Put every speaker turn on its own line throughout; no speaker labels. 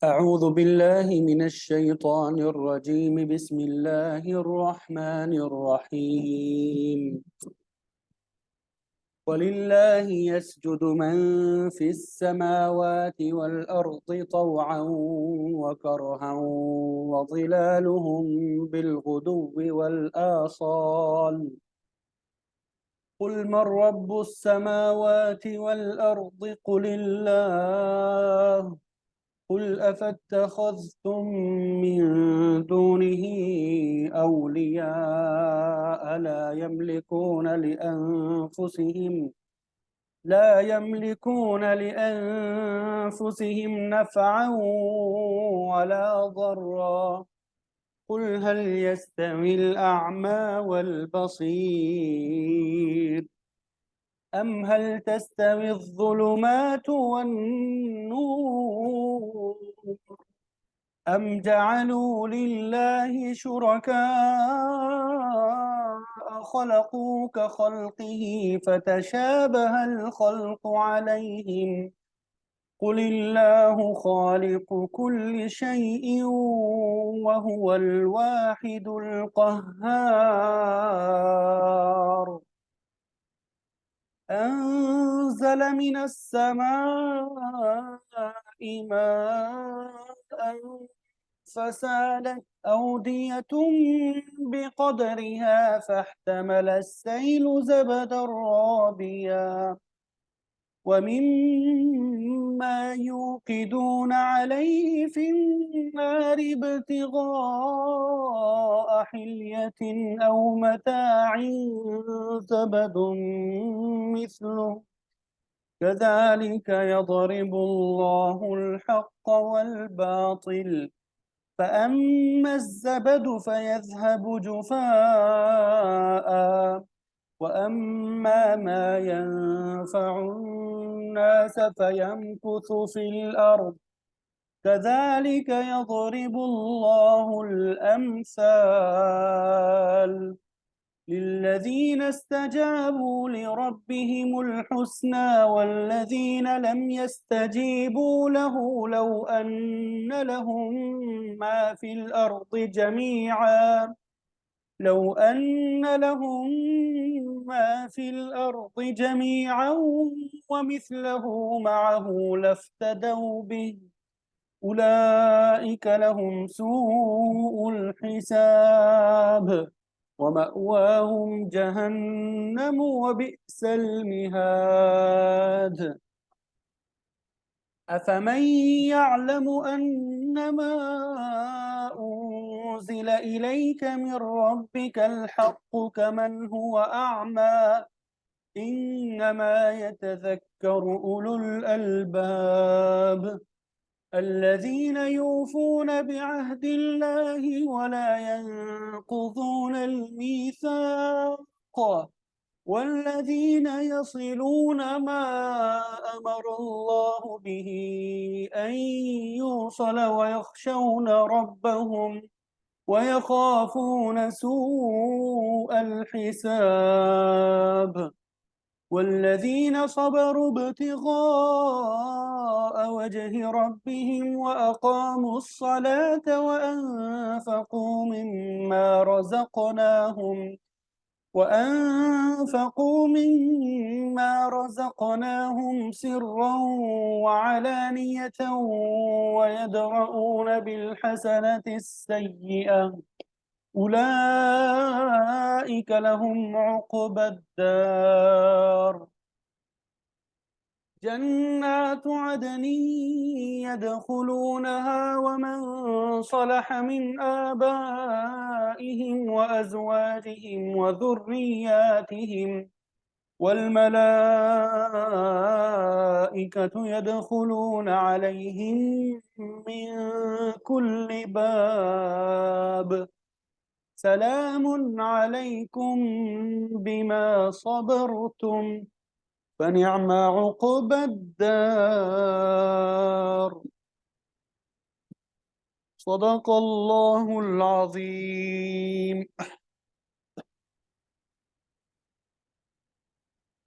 أعوذ بالله من الشيطان الرجيم. بسم الله الرحمن الرحيم. ولله يسجد من في السماوات والأرض طوعا وكرها وظلالهم بالغدو والآصال. قل من رب السماوات والأرض قل الله. قل أفاتخذتم من دونه أولياء لا يملكون لأنفسهم نفعا ولا ضرا. قل هل يستوي الأعمى والبصير أم هل تستوي الظلمات والنور أم جعلوا لله شركاء خلقوا كخلقه فتشابه الخلق عليهم. قل الله خالق كل شيء وهو الواحد القهار. أنزل من السماء ماء فسالت أودية بقدرها فاحتمل السيل زبدا رابيا ومما يوقدون عليه في النار ابتغاء حلية أو متاع زبد مثله كذلك يضرب الله الحق والباطل. فأما الزبد فيذهب جفاء وأما ما ينفع الناس فيمكث في الأرض كذلك يضرب الله الأمثال. للذين استجابوا لربهم الحسنى والذين لم يستجيبوا له لو أن لهم ما في الأرض جميعا ومثله معه لافتدوا به. أولئك لهم سوء الحساب ومأواهم جهنم وبئس المهاد. أفمن يعلم أنما أنزل إليك من ربك الحق كمن هو أعمى إنما يتذكر أولو الألباب الذين يوفون بعهد الله ولا ينقضون الميثاق والذين يصلون ما أمر الله به أن يوصل ويخشون ربهم ويخافون سوء الحساب والذين صبروا ابتغاء وجه ربهم وأقاموا الصلاة وأنفقوا مما رزقناهم سرا وعلانية ويدرؤون بالحسنة السيئة أولئك لهم عقبى الدار. جنات عدن يدخلونها ومن صلح من آبائهم وأزواجهم وذرياتهم والملائكة يدخلون عليهم من كل باب سلام عليكم بما صبرتم فنعم عقبى الدار. صدق الله العظيم.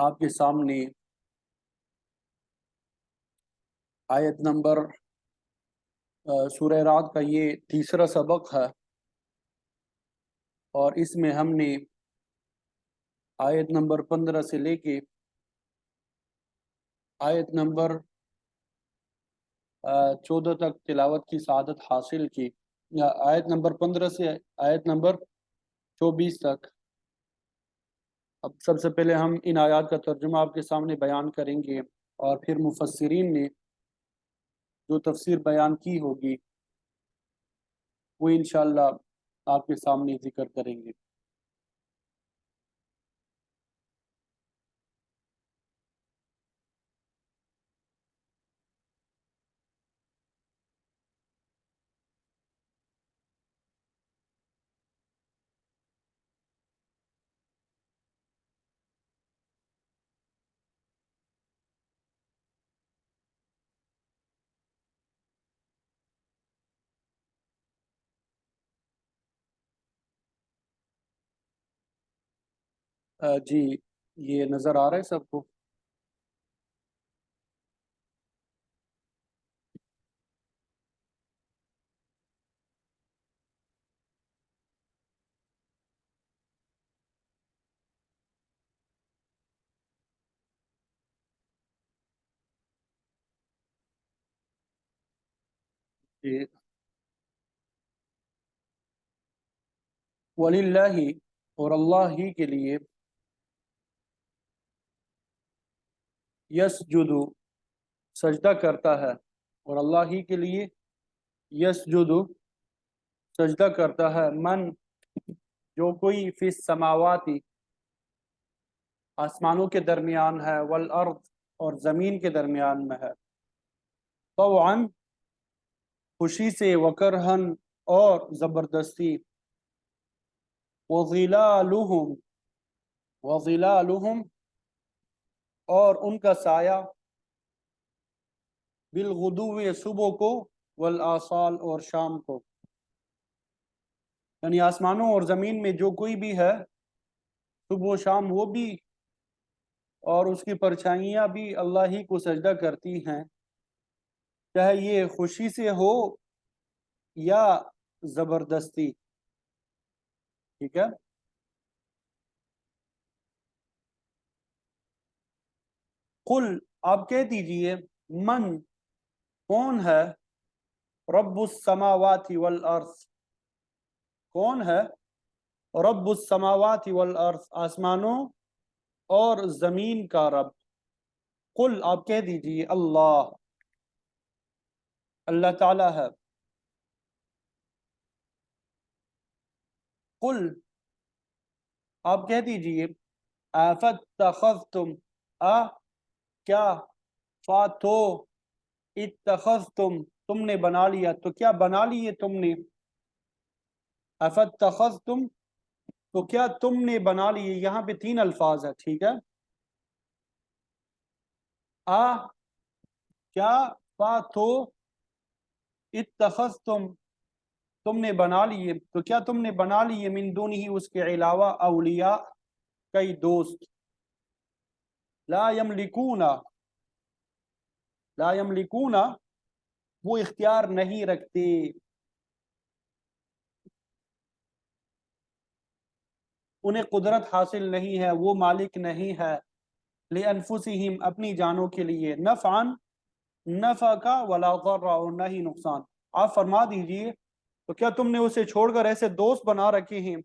آپ کے سامنے آیت نمبر سورہ رعد کا یہ تیسرا سبق ہے، اور اس میں ہم نے آیت نمبر 15 سے لے کے آیت نمبر 14 تک تلاوت کی سعادت حاصل کی، یا آیت نمبر 15 سے آیت نمبر 24 تک۔ اب سب سے پہلے ہم ان آیات کا ترجمہ آپ کے سامنے بیان کریں گے، اور پھر مفسرین نے جو تفسیر بیان کی ہوگی وہ انشاءاللہ آپ کے سامنے ذکر کریں گے۔ جی، یہ نظر آ رہا ہے سب کو؟ جی، وَلِلَّهِ، اور اللہ ہی کے لیے، یسجد، سجدہ کرتا ہے، اور اللہ ہی کے لیے یسجد، سجدہ کرتا ہے، من، جو کوئی فی السماواتی، آسمانوں کے درمیان ہے، والارض، اور زمین کے درمیان میں ہے، طوعا، خوشی سے، وکرہن، اور زبردستی، وظلالہم، وظلالہم، اور ان کا سایہ، بالغدو، صبح کو، والآصال، اور شام کو، یعنی آسمانوں اور زمین میں جو کوئی بھی ہے، صبح و شام وہ بھی اور اس کی پرچھائیاں بھی اللہ ہی کو سجدہ کرتی ہیں، چاہے یہ خوشی سے ہو یا زبردستی۔ ٹھیک ہے؟ قل، آپ کہہ دیجئے، من، کون ہے، رب السماوات والارض، کون ہے رب السماوات والارض، آسمانوں اور زمین کا رب۔ قل، آپ کہہ دیجئے، اللہ، اللہ تعالی ہے۔ قل، آپ کہہ دیجئے، افاتخذتم، کیا، فاتو، اتخذتم، تم نے بنا لیا، تو کیا بنا لیے تم نے، افاتخذتم، تو کیا تم نے بنا لیے، یہاں پہ تین الفاظ ہے، ٹھیک ہے، کیا، فاتو، اتخذتم، تم نے بنا لیے، تو کیا تم نے بنا لیے، من دونہ، اس کے علاوہ، اولیاء، کئی دوست، لا یملکون، لا یملکون، وہ اختیار نہیں رکھتے، انہیں قدرت حاصل نہیں ہے، وہ مالک نہیں ہے، لِأَنفُسِهِمْ، اپنی جانوں کے لیے، نفعاً، نفع کا، ولا ضرع، اور نہ ہی نقصان۔ آپ فرما دیجئے، تو کیا تم نے اسے چھوڑ کر ایسے دوست بنا رکھے ہیں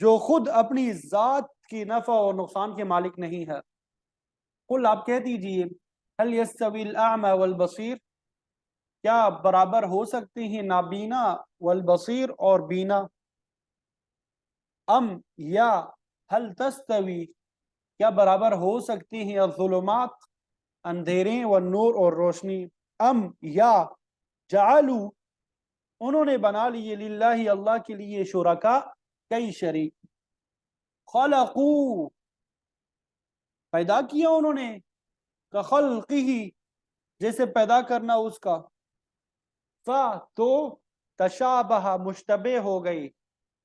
جو خود اپنی ذات کی نفع اور نقصان کے مالک نہیں ہے؟ قل، آپ کہہ دیجئے، هل يستوي الأعمى والبصير، کیا برابر ہو سکتے ہیں نابینا، والبصیر، اور بینا، ام، یا، هل تستوی، کیا برابر ہو سکتی ہیں، الظلمات، اندھیریں، والنور، اور روشنی، ام، یا، جعلوا، انہوں نے بنا لیے، للہ، اللہ کے لیے، شرکا، کئی شریک، خلقو، پیدا کیا انہوں نے، کخلقہ، جیسے پیدا کرنا اس کا، تو تشابہ، مشتبہ ہو گئی،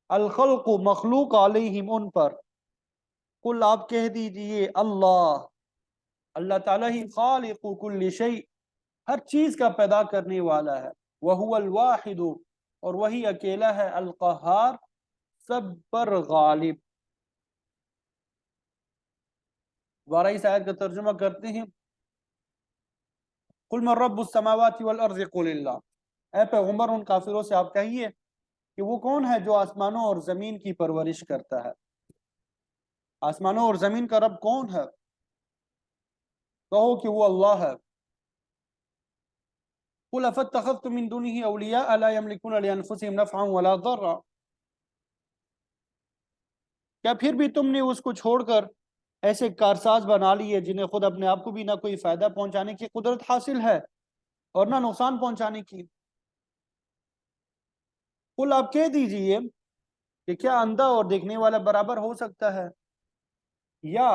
الخلق، مخلوق، علیہم، ان پر، قل آپ کہہ دیجئے اللہ اللہ تعالیٰ ہی خالق کل شیء ہر چیز کا پیدا کرنے والا ہے وہو الواحد اور وہی اکیلا ہے القہار سب پر غالب. دوبارہ اس آیت کا ترجمہ کرتے ہیں. قل من رب السماوات والارض قل اللہ اے پیغمبر ان کافروں سے آپ کہیے کہ وہ کون ہے جو آسمانوں اور زمین کی پرورش کرتا ہے. آسمانوں اور زمین کا رب کون ہے؟ کہو کہ وہ اللہ ہے. قل افاتخذتم من دونه اولیاء لا یملکون لانفسهم نفعا ولا ضرا کیا پھر بھی تم نے اس کو چھوڑ کر ایسے کارساز بنا لیے جنہیں خود اپنے آپ کو بھی نہ کوئی فائدہ پہنچانے کی قدرت حاصل ہے اور نہ نقصان پہنچانے کی. قل آپ کہہ دیجئے کہ کیا اندھا اور دیکھنے والا برابر ہو سکتا ہے یا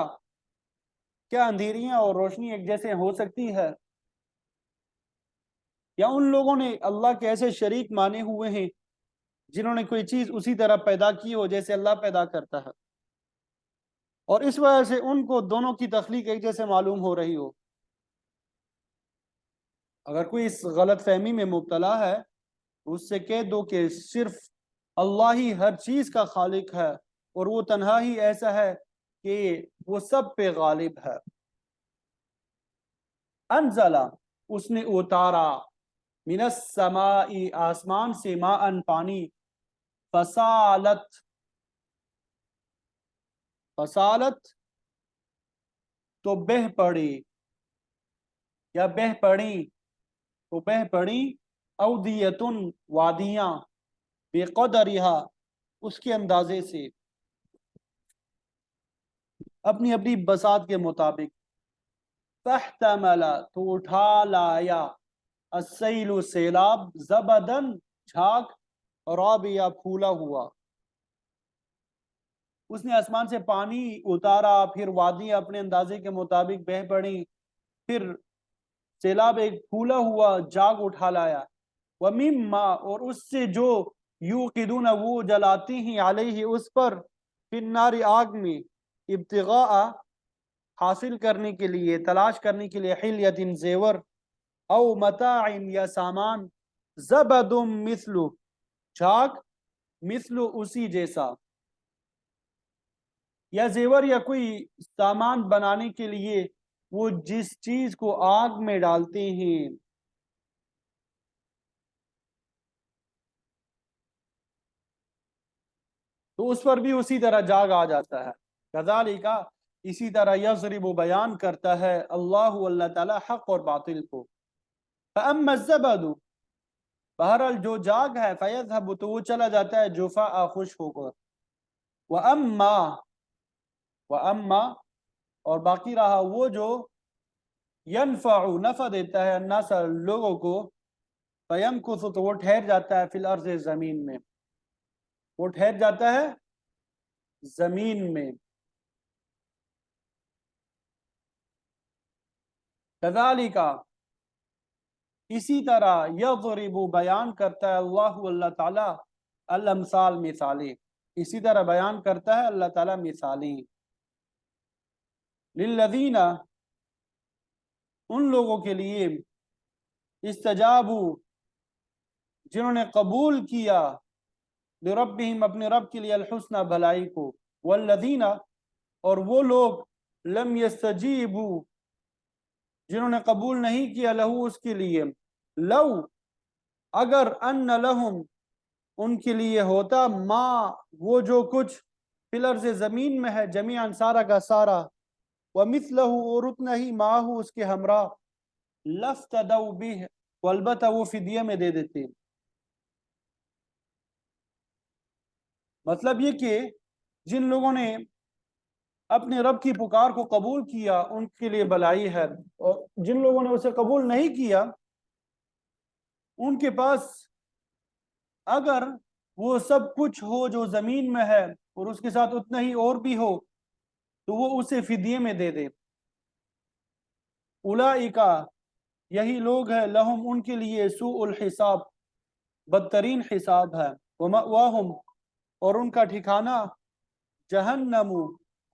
کیا اندھیریاں اور روشنی ایک جیسے ہو سکتی ہے یا ان لوگوں نے اللہ کے ایسے شریک مانے ہوئے ہیں جنہوں نے کوئی چیز اسی طرح پیدا کی ہو جیسے اللہ پیدا کرتا ہے اور اس وجہ سے ان کو دونوں کی تخلیق ایک جیسے معلوم ہو رہی ہو. اگر کوئی اس غلط فہمی میں مبتلا ہے اس سے کہہ دو کہ صرف اللہ ہی ہر چیز کا خالق ہے اور وہ تنہا ہی ایسا ہے کہ وہ سب پہ غالب ہے. انزلہ اس نے اتارا من السماء آسمان سے ماء پانی فسالت تو بہہ پڑی یا بہہ پڑی تو بہہ پڑی اودیتن وادیاں بقدرہا اس کے اندازے سے اپنی اپنی بساط کے مطابق. فاحتمل تو اٹھا لایا السیل سیلاب زبدن جھاگ رابیا پھولا ہوا. اس نے آسمان سے پانی اتارا پھر وادیاں اپنے اندازے کے مطابق بہہ پڑی پھر سیلاب ایک پھولا ہوا جاگ اٹھا لایا. وَمِمَّا اور اس سے جو یوقدون وہ جلاتے ہیں علیہ اس پر فی النار آگ میں ابتغاء حاصل کرنے کے لیے تلاش کرنے کے لیے حلیت زیور او متاع یا سامان زبد مثل جھاگ مثل اسی جیسا یا زیور یا کوئی سامان بنانے کے لیے وہ جس چیز کو آگ میں ڈالتے ہیں تو اس پر بھی اسی طرح جاگ آ جاتا ہے. کذالک اسی طرح یضرب بیان کرتا ہے اللہ تعالی حق اور باطل کو. فاما الزبد بہرحال جو جاگ ہے فیذهب تو وہ چلا جاتا ہے جفاء خشک ہو کر. واما اور باقی رہا وہ جو ینفع نفع دیتا ہے الناس لوگوں کو فیمکث تو وہ ٹھہر جاتا ہے فی الارض زمین میں وہ ٹھہر جاتا ہے زمین میں. کذالک اسی طرح یضرب بیان کرتا ہے اللہ تعالی الامثال مثالیں اسی طرح بیان کرتا ہے اللہ تعالی مثالیں للذین ان لوگوں کے لیے استجابوا جنہوں نے قبول کیا لربہم اپنے رب کے لیے الحسنى بھلائی کو والذین اور وہ لوگ لم یستجیبوا جنہوں نے قبول نہیں کیا لہو اس کے لیے لو اگر ان لہم ان کے لیے ہوتا ما وہ جو کچھ فی الارض زمین میں ہے جمیعا سارا کا سارا ومثلہ اور اتنا ہی معہ اس کے ہمراہ لفتدوا بہ والبتہ وہ فدیہ میں دے دیتے. مطلب یہ کہ جن لوگوں نے اپنے رب کی پکار کو قبول کیا ان کے لیے بھلائی ہے اور جن لوگوں نے اسے قبول نہیں کیا ان کے پاس اگر وہ سب کچھ ہو جو زمین میں ہے اور اس کے ساتھ اتنا ہی اور بھی ہو تو وہ اسے فدیے میں دے دے. اولئک یہی لوگ ہیں لہم ان کے لیے سوء الحساب بدترین حساب ہے ومأواہم اور ان کا ٹھکانہ جہنم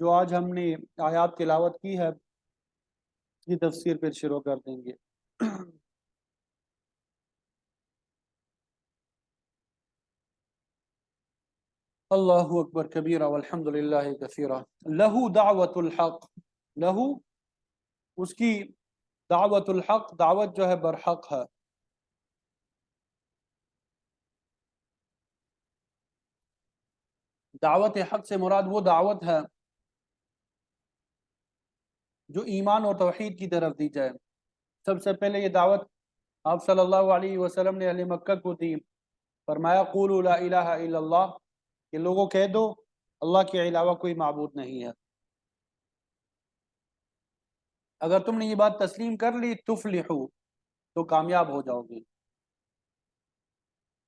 جو آج ہم نے آیات تلاوت کی ہے اس کی تفسیر پھر شروع کر دیں گے۔ اللہ اکبر کبیرہ والحمد للہ کثیرہ۔ لہو دعوت الحق، لہو اس کی دعوت الحق، دعوت جو ہے برحق ہے۔ دعوت حق سے مراد وہ دعوت ہے جو ایمان اور توحید کی طرف دی جائے۔ سب سے پہلے یہ دعوت آپ صلی اللہ علیہ وسلم نے اہل مکہ کو دی، فرمایا قولوا لا الہ الا اللہ، کہ لوگوں کہہ دو اللہ کے علاوہ کوئی معبود نہیں ہے۔ اگر تم نے یہ بات تسلیم کر لی تفلحو، تو کامیاب ہو جاؤ گے۔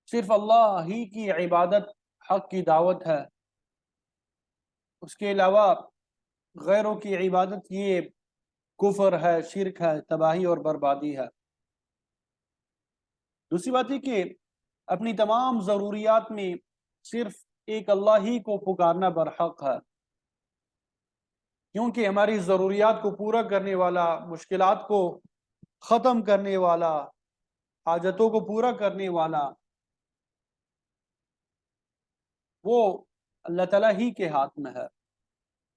صرف اللہ ہی کی عبادت حق کی دعوت ہے، اس کے علاوہ غیروں کی عبادت یہ کفر ہے، شرک ہے، تباہی اور بربادی ہے۔ دوسری بات یہ کہ اپنی تمام ضروریات میں صرف ایک اللہ ہی کو پکارنا برحق ہے، کیونکہ ہماری ضروریات کو پورا کرنے والا، مشکلات کو ختم کرنے والا، حاجتوں کو پورا کرنے والا وہ اللہ تعالیٰ ہی کے ہاتھ میں ہے۔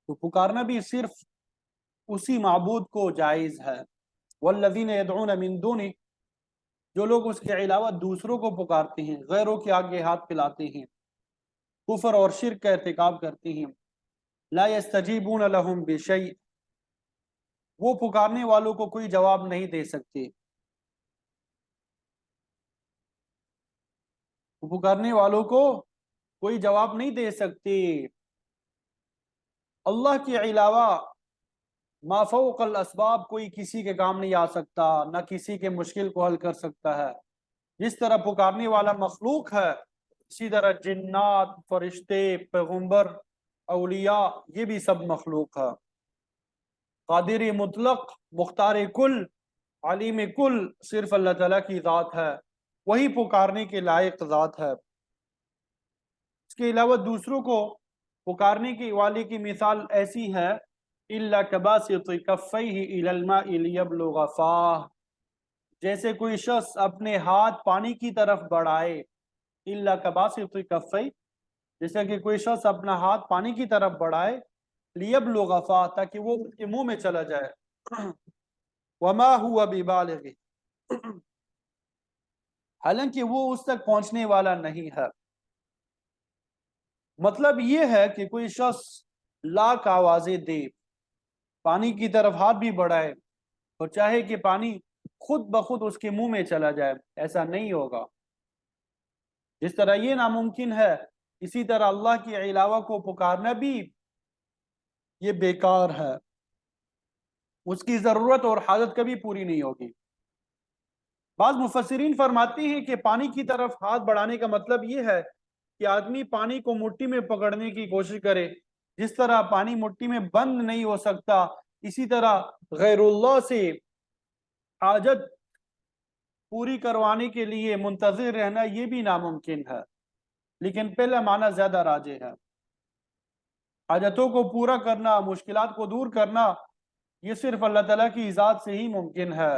تو پکارنا بھی صرف اسی معبود کو جائز ہے۔ والذین یدعون من دونہ، جو لوگ اس کے علاوہ دوسروں کو پکارتے ہیں، غیروں کے آگے ہاتھ پھیلاتے ہیں، کفر اور شرک کا ارتکاب کرتے ہیں، لا یستجیبون لہم بشیء، وہ پکارنے والوں کو کوئی جواب نہیں دے سکتے، وہ پکارنے والوں کو کوئی جواب نہیں دے سکتے۔ اللہ کے علاوہ ما فوق الاسباب کوئی کسی کے کام نہیں آ سکتا، نہ کسی کے مشکل کو حل کر سکتا ہے۔ جس طرح پکارنے والا مخلوق ہے، اسی طرح جنات، فرشتے، پیغمبر، اولیاء، یہ بھی سب مخلوق ہے۔ قادر مطلق، مختار کل، علیم کل صرف اللہ تعالیٰ کی ذات ہے، وہی پکارنے کے لائق ذات ہے۔ اس کے علاوہ دوسروں کو پکارنے کے والے کی مثال ایسی ہے إِلَّا كَبَاسِطِ كَفَّيْهِ إِلَى الْمَاءِ لِيَبْلُغَ فَاهُ، جیسے کوئی شخص اپنے ہاتھ پانی کی طرف بڑھائے، إِلَّا كَبَاسِطِ كَفَّيْهِ، جیسے کہ کوئی شخص اپنا ہاتھ پانی کی طرف بڑھائے، لِيَبْلُغَ فَاهُ، تاکہ وہ اس کے منہ میں چلا جائے، وَمَا هُوَ بِبَالِغِهِ، حالانکہ وہ اس تک پہنچنے والا نہیں ہے۔ مطلب یہ ہے کہ کوئی شخص لاکھ آوازیں دے، پانی کی طرف ہاتھ بھی بڑھائے اور چاہے کہ پانی خود بخود اس کے منہ میں چلا جائے، ایسا نہیں ہوگا۔ جس طرح یہ ناممکن ہے، اسی طرح اللہ کے علاوہ کو پکارنا بھی یہ بیکار ہے، اس کی ضرورت اور حاجت کبھی پوری نہیں ہوگی۔ بعض مفسرین فرماتے ہیں کہ پانی کی طرف ہاتھ بڑھانے کا مطلب یہ ہے کہ آدمی پانی کو مٹھی میں پکڑنے کی کوشش کرے۔ جس طرح پانی مٹھی میں بند نہیں ہو سکتا، اسی طرح غیر اللہ سے حاجت پوری کروانے کے لیے منتظر رہنا یہ بھی ناممکن ہے، لیکن پہلا معنی زیادہ راجح ہے۔ حاجتوں کو پورا کرنا، مشکلات کو دور کرنا، یہ صرف اللہ تعالیٰ کی ذات سے ہی ممکن ہے۔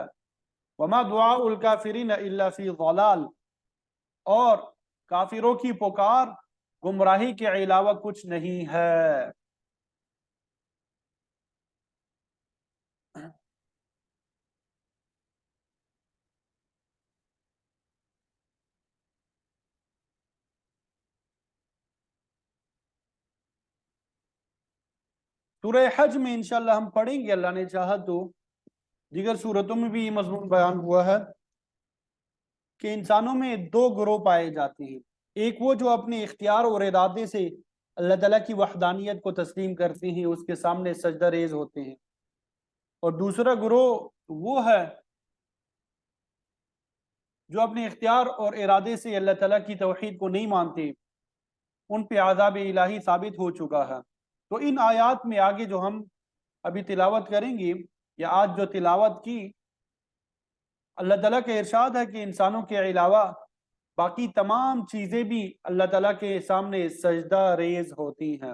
وما دعاء الکافرین الا فی ضلال، اور کافروں کی پکار گمراہی کے علاوہ کچھ نہیں ہے۔ سورہ حج میں انشاءاللہ ہم پڑھیں گے اللہ نے چاہا تو، دیگر سورتوں میں بھی یہ مضمون بیان ہوا ہے کہ انسانوں میں دو گروہ پائے جاتے ہیں۔ ایک وہ جو اپنے اختیار اور ارادے سے اللہ تعالیٰ کی وحدانیت کو تسلیم کرتے ہیں، اس کے سامنے سجدہ ریز ہوتے ہیں، اور دوسرا گروہ وہ ہے جو اپنے اختیار اور ارادے سے اللہ تعالیٰ کی توحید کو نہیں مانتے، ان پہ عذاب الہی ثابت ہو چکا ہے۔ تو ان آیات میں آگے جو ہم ابھی تلاوت کریں گے، یا آج جو تلاوت کی، اللہ تعالیٰ کا ارشاد ہے کہ انسانوں کے علاوہ باقی تمام چیزیں بھی اللہ تعالیٰ کے سامنے سجدہ ریز ہوتی ہیں۔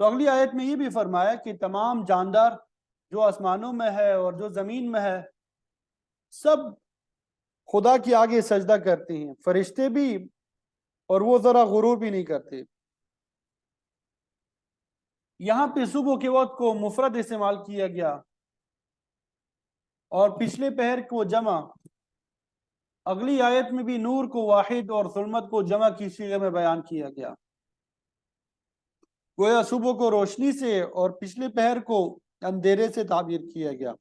تو اگلی آیت میں یہ بھی فرمایا کہ تمام جاندار جو آسمانوں میں ہے اور جو زمین میں ہے سب خدا کے آگے سجدہ کرتے ہیں، فرشتے بھی، اور وہ ذرا غرور بھی نہیں کرتے۔ یہاں پہ صبح کے وقت کو مفرد استعمال کیا گیا اور پچھلے پہر کو جمع، اگلی آیت میں بھی نور کو واحد اور ظلمت کو جمع کی صیغے میں بیان کیا گیا۔ گویا صبح کو روشنی سے اور پچھلے پہر کو اندھیرے سے تعبیر کیا گیا،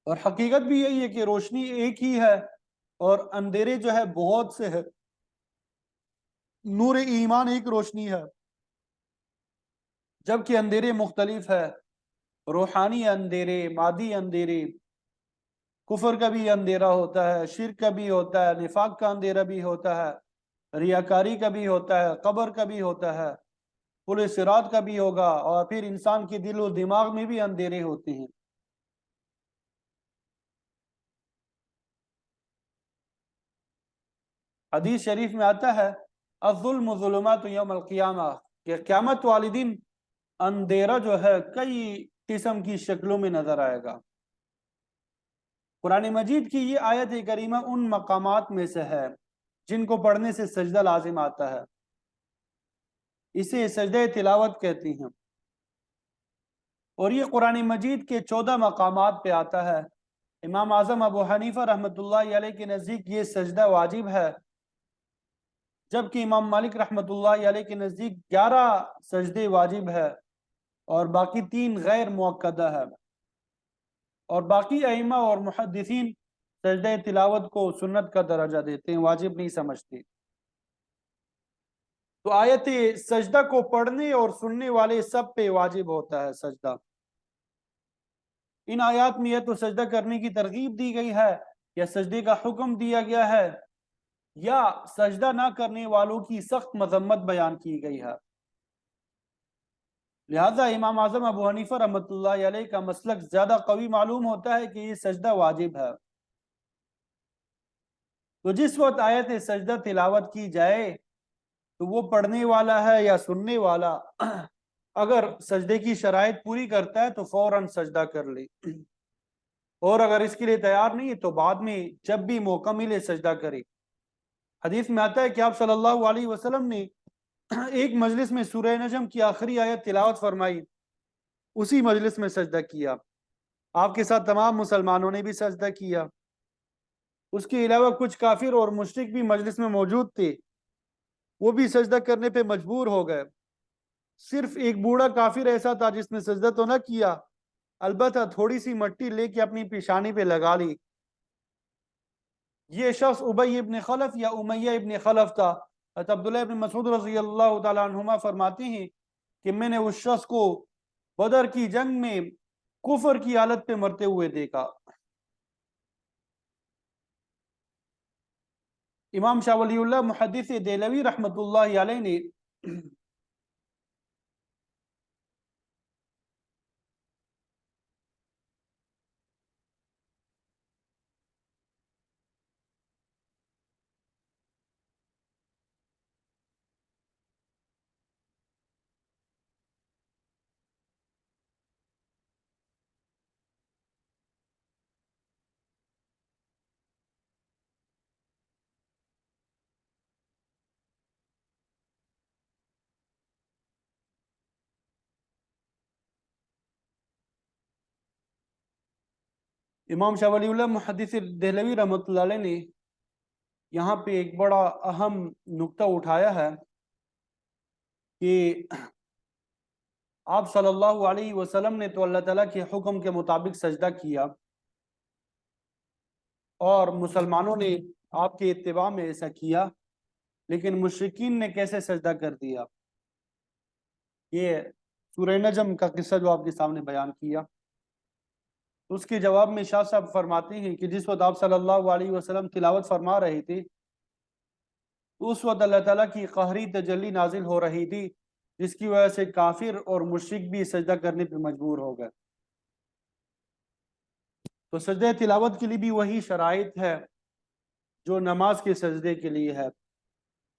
اور حقیقت بھی یہی ہے کہ روشنی ایک ہی ہے اور اندھیرے جو ہے بہت سے ہے۔ نور ایمان ایک روشنی ہے جبکہ اندھیرے مختلف ہے، روحانی اندھیرے، مادی اندھیرے، کفر کا بھی اندھیرا ہوتا ہے، شرک کا بھی ہوتا ہے، نفاق کا اندھیرا بھی ہوتا ہے، ریاکاری کا بھی ہوتا ہے، قبر کا بھی ہوتا ہے، پل صراط کا بھی ہوگا، اور پھر انسان کے دل و دماغ میں بھی اندھیرے ہوتے ہیں۔ حدیث شریف میں آتا ہے الظلم ظلمات یوم القیامہ، کہ قیامت والے دن اندھیرا جو ہے کئی قسم کی شکلوں میں نظر آئے گا۔ قرآن مجید کی یہ آیت کریمہ ان مقامات میں سے ہے جن کو پڑھنے سے سجدہ لازم آتا ہے، اسے سجدہ تلاوت کہتی ہیں، اور یہ قرآن مجید کے 14 مقامات پہ آتا ہے۔ امام اعظم ابو حنیفہ رحمۃ اللہ علیہ کے نزدیک یہ سجدہ واجب ہے، جبکہ امام مالک رحمۃ اللہ علیہ کے نزدیک 11 سجدے واجب ہے اور باقی 3 غیر مؤکدہ ہے، اور باقی ائمہ اور محدثین سجدہ تلاوت کو سنت کا درجہ دیتے ہیں، واجب نہیں سمجھتے۔ تو آیت سجدہ کو پڑھنے اور سننے والے سب پہ واجب ہوتا ہے سجدہ۔ ان آیات میں یہ تو سجدہ کرنے کی ترغیب دی گئی ہے یا سجدے کا حکم دیا گیا ہے، یا سجدہ نہ کرنے والوں کی سخت مذمت بیان کی گئی ہے۔ لہذا امام اعظم ابو حنیفہ رحمۃ اللہ علیہ کا مسلک زیادہ قوی معلوم ہوتا ہے کہ یہ سجدہ واجب ہے۔ تو جس وقت آیت سجدہ تلاوت کی جائے تو وہ پڑھنے والا ہے یا سننے والا اگر سجدے کی شرائط پوری کرتا ہے تو فوراً سجدہ کر لے، اور اگر اس کے لیے تیار نہیں ہے تو بعد میں جب بھی موقع ملے سجدہ کرے۔ حدیث میں آتا ہے کہ آپ صلی اللہ علیہ وسلم نے ایک مجلس میں سورہ نجم کی آخری آیت تلاوت فرمائی، اسی مجلس میں سجدہ کیا، آپ کے ساتھ تمام مسلمانوں نے بھی سجدہ کیا، اس کے علاوہ کچھ کافر اور مشرک بھی مجلس میں موجود تھے، وہ بھی سجدہ کرنے پہ مجبور ہو گئے۔ صرف ایک بوڑھا کافر ایسا تھا جس نے سجدہ تو نہ کیا، البتہ تھوڑی سی مٹی لے کے اپنی پیشانی پہ لگا لی۔ یہ شخص ابی ابن خلف یا امیہ ابن خلف تھا۔ حضرت عبداللہ ابن مسعود رضی اللہ تعالیٰ عنہما فرماتے ہیں کہ میں نے اس شخص کو بدر کی جنگ میں کفر کی حالت پہ مرتے ہوئے دیکھا۔ امام شاہ ولی اللہ محدث دہلوی رحمۃ اللہ علیہ نے امام شاہ ولی اللہ محدث دہلوی رحمۃ اللہ علیہ نے یہاں پہ ایک بڑا اہم نقطہ اٹھایا ہے کہ آپ صلی اللہ علیہ وسلم نے تو اللہ تعالیٰ کے حکم کے مطابق سجدہ کیا، اور مسلمانوں نے آپ کے اتباع میں ایسا کیا، لیکن مشرکین نے کیسے سجدہ کر دیا؟ یہ سورہ نجم کا قصہ جو آپ کے سامنے بیان کیا، اس کے جواب میں شاہ صاحب فرماتے ہیں کہ جس وقت آپ صلی اللہ علیہ وسلم تلاوت فرما رہے تھے تو اس وقت اللہ تعالیٰ کی قہری تجلی نازل ہو رہی تھی، جس کی وجہ سے کافر اور مشرک بھی سجدہ کرنے پہ مجبور ہو گئے۔ تو سجدہ تلاوت کے لیے بھی وہی شرائط ہے جو نماز کے سجدے کے لیے ہے،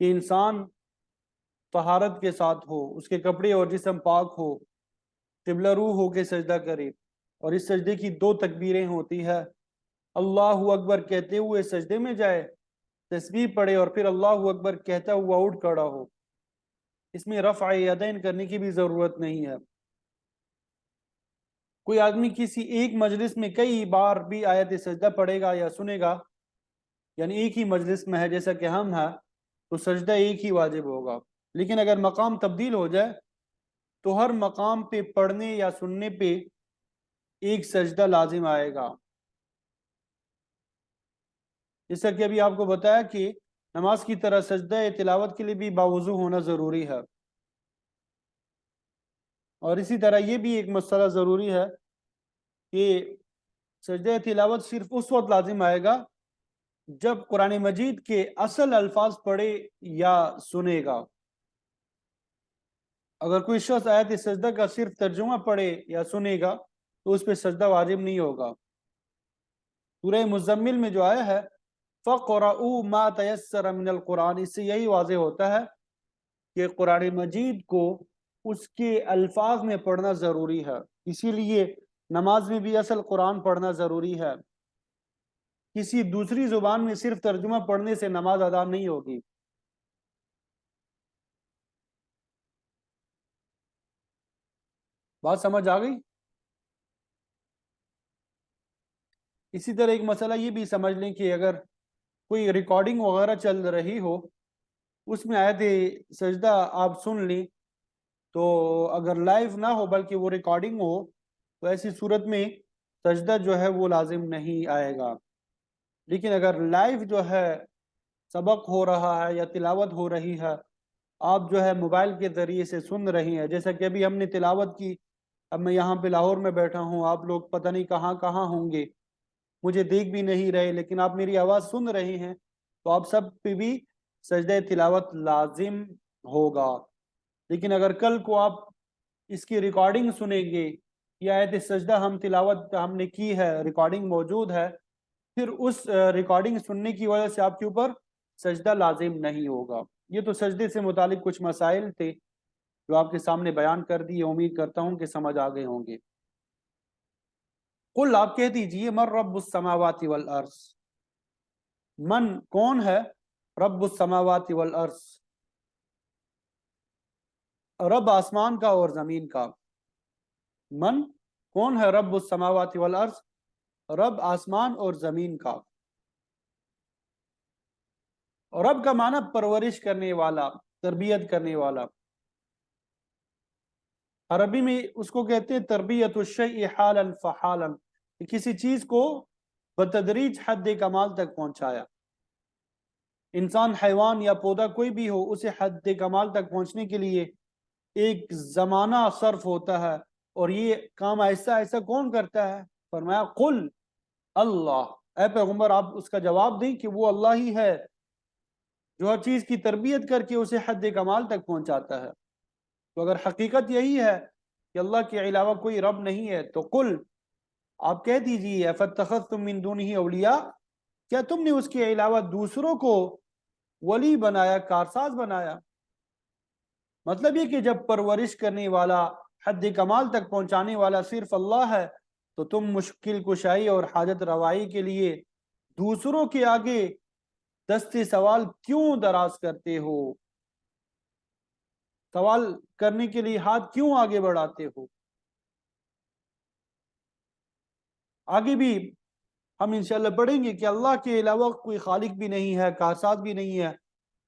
کہ انسان طہارت کے ساتھ ہو، اس کے کپڑے اور جسم پاک ہو، قبلہ رو ہو کے سجدہ کرے، اور اس سجدے کی 2 تکبیریں ہوتی ہے، اللہ اکبر کہتے ہوئے سجدے میں جائے، تسبیح پڑھے اور پھر اللہ اکبر کہتا ہوا اٹھ کھڑا ہو۔ اس میں رفع یدین کرنے کی بھی ضرورت نہیں ہے۔ کوئی آدمی کسی ایک مجلس میں کئی بار بھی آیت سجدہ پڑھے گا یا سنے گا، یعنی ایک ہی مجلس میں ہے جیسا کہ ہم ہیں، تو سجدہ ایک ہی واجب ہوگا۔ لیکن اگر مقام تبدیل ہو جائے تو ہر مقام پہ پڑھنے یا سننے پہ ایک سجدہ لازم آئے گا۔ جیسا کہ ابھی آپ کو بتایا کہ نماز کی طرح سجدہ تلاوت کے لیے بھی باوضو ہونا ضروری ہے، اور اسی طرح یہ بھی ایک مسئلہ ضروری ہے کہ سجدہ تلاوت صرف اس وقت لازم آئے گا جب قرآن مجید کے اصل الفاظ پڑھے یا سنے گا۔ اگر کوئی شخص آیت سجدہ کا صرف ترجمہ پڑھے یا سنے گا تو اس پہ سجدہ واجب نہیں ہوگا۔ سورہ مزمل میں جو آیا ہے فَقْرَؤُوا مَا تَيَسَّرَ مِنَ الْقُرْآنِ، اس سے یہی واضح ہوتا ہے کہ قرآن مجید کو اس کے الفاظ میں پڑھنا ضروری ہے، اسی لیے نماز میں بھی اصل قرآن پڑھنا ضروری ہے۔ کسی دوسری زبان میں صرف ترجمہ پڑھنے سے نماز ادا نہیں ہوگی۔ بات سمجھ آ گئی؟ اسی طرح ایک مسئلہ یہ بھی سمجھ لیں کہ اگر کوئی ریکارڈنگ وغیرہ چل رہی ہو، اس میں آیت سجدہ آپ سن لیں، تو اگر لائیو نہ ہو بلکہ وہ ریکارڈنگ ہو تو ایسی صورت میں سجدہ جو ہے وہ لازم نہیں آئے گا۔ لیکن اگر لائیو جو ہے سبق ہو رہا ہے یا تلاوت ہو رہی ہے، آپ جو ہے موبائل کے ذریعے سے سن رہی ہیں، جیسا کہ ابھی ہم نے تلاوت کی، اب میں یہاں پہ لاہور میں بیٹھا ہوں، آپ لوگ پتہ نہیں کہاں کہاں ہوں گے، مجھے دیکھ بھی نہیں رہے، لیکن آپ میری آواز سن رہے ہیں، تو آپ سب پہ بھی سجدہ تلاوت لازم ہوگا۔ لیکن اگر کل کو آپ اس کی ریکارڈنگ سنیں گے، یا آیت سجدہ ہم تلاوت ہم نے کی ہے، ریکارڈنگ موجود ہے، پھر اس ریکارڈنگ سننے کی وجہ سے آپ کے اوپر سجدہ لازم نہیں ہوگا۔ یہ تو سجدے سے متعلق کچھ مسائل تھے جو آپ کے سامنے بیان کر دیے، امید کرتا ہوں کہ سمجھ آ گئے ہوں گے۔ قل، آپ کہہ دیجئے، من رب السماوات والارض، من کون ہے، رب السماوات والارض، رب آسمان کا اور زمین کا۔ من کون ہے، رب السماوات والارض، رب آسمان اور زمین کا۔ اور رب کا معنی پرورش کرنے والا، تربیت کرنے والا۔ عربی میں اس کو کہتے ہیں تربیت الشیء حالا فحالا، کسی چیز کو بتدریج حد کمال تک پہنچایا۔ انسان، حیوان یا پودا کوئی بھی ہو، اسے حد کمال تک پہنچنے کے لیے ایک زمانہ صرف ہوتا ہے، اور یہ کام ایسا ایسا کون کرتا ہے؟ فرمایا قل اللہ، اے پیغمبر آپ اس کا جواب دیں کہ وہ اللہ ہی ہے جو ہر چیز کی تربیت کر کے اسے حد کمال تک پہنچاتا ہے۔ تو اگر حقیقت یہی ہے کہ اللہ کے علاوہ کوئی رب نہیں ہے، تو قل، آپ کہہ دیجئے، افاتخذتم من دونہ اولیاء، کیا تم نے اس کے علاوہ دوسروں کو ولی بنایا، کارساز بنایا؟ مطلب یہ کہ جب پرورش کرنے والا، حد کمال تک پہنچانے والا صرف اللہ ہے، تو تم مشکل کشائی اور حاجت روائی کے لیے دوسروں کے آگے دست سوال کیوں دراز کرتے ہو؟ سوال کرنے کے لیے ہاتھ کیوں آگے بڑھاتے ہو؟ آگے بھی ہم انشاءاللہ پڑھیں گے کہ اللہ کے علاوہ کوئی خالق بھی نہیں ہے، کارساز بھی نہیں ہے،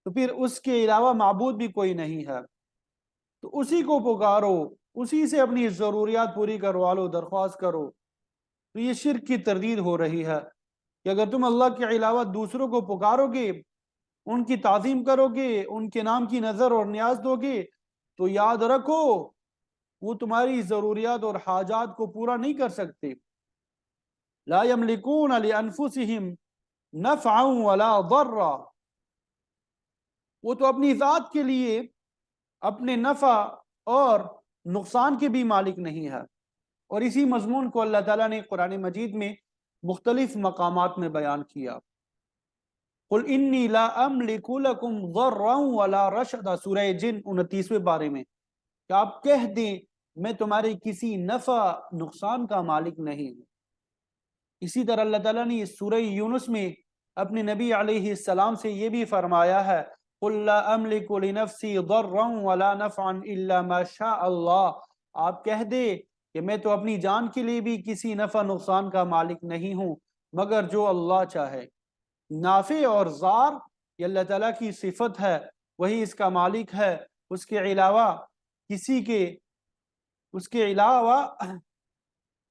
تو پھر اس کے علاوہ معبود بھی کوئی نہیں ہے، تو اسی کو پکارو، اسی سے اپنی ضروریات پوری کروا لو، درخواست کرو۔ تو یہ شرک کی تردید ہو رہی ہے کہ اگر تم اللہ کے علاوہ دوسروں کو پکارو گے، ان کی تعظیم کرو گے، ان کے نام کی نظر اور نیاز دو گے، تو یاد رکھو وہ تمہاری ضروریات اور حاجات کو پورا نہیں کر سکتے۔ لا یملکون لانفسہم نفعا ولا ضرا، وہ تو اپنی ذات کے لیے اپنے نفع اور نقصان کے بھی مالک نہیں ہے۔ اور اسی مضمون کو اللہ تعالیٰ نے قرآن مجید میں مختلف مقامات میں بیان کیا۔ قل انی لا املک لکم ضرا ولا رشدا، سورہ جن 29ویں پارے میں، کہ آپ کہہ دیں میں تمہارے کسی نفع نقصان کا مالک نہیں ہوں۔ اسی طرح اللہ تعالیٰ نے سورہ یونس میں اپنے نبی علیہ السلام سے یہ بھی فرمایا ہے، قل لا املک لنفسی ضرا ولا نفعا الا ما شاء اللہ، آپ کہہ دے کہ میں تو اپنی جان کے لیے بھی کسی نفع نقصان کا مالک نہیں ہوں مگر جو اللہ چاہے۔ نافع اور ضار یہ اللہ تعالیٰ کی صفت ہے، وہی اس کا مالک ہے، اس کے علاوہ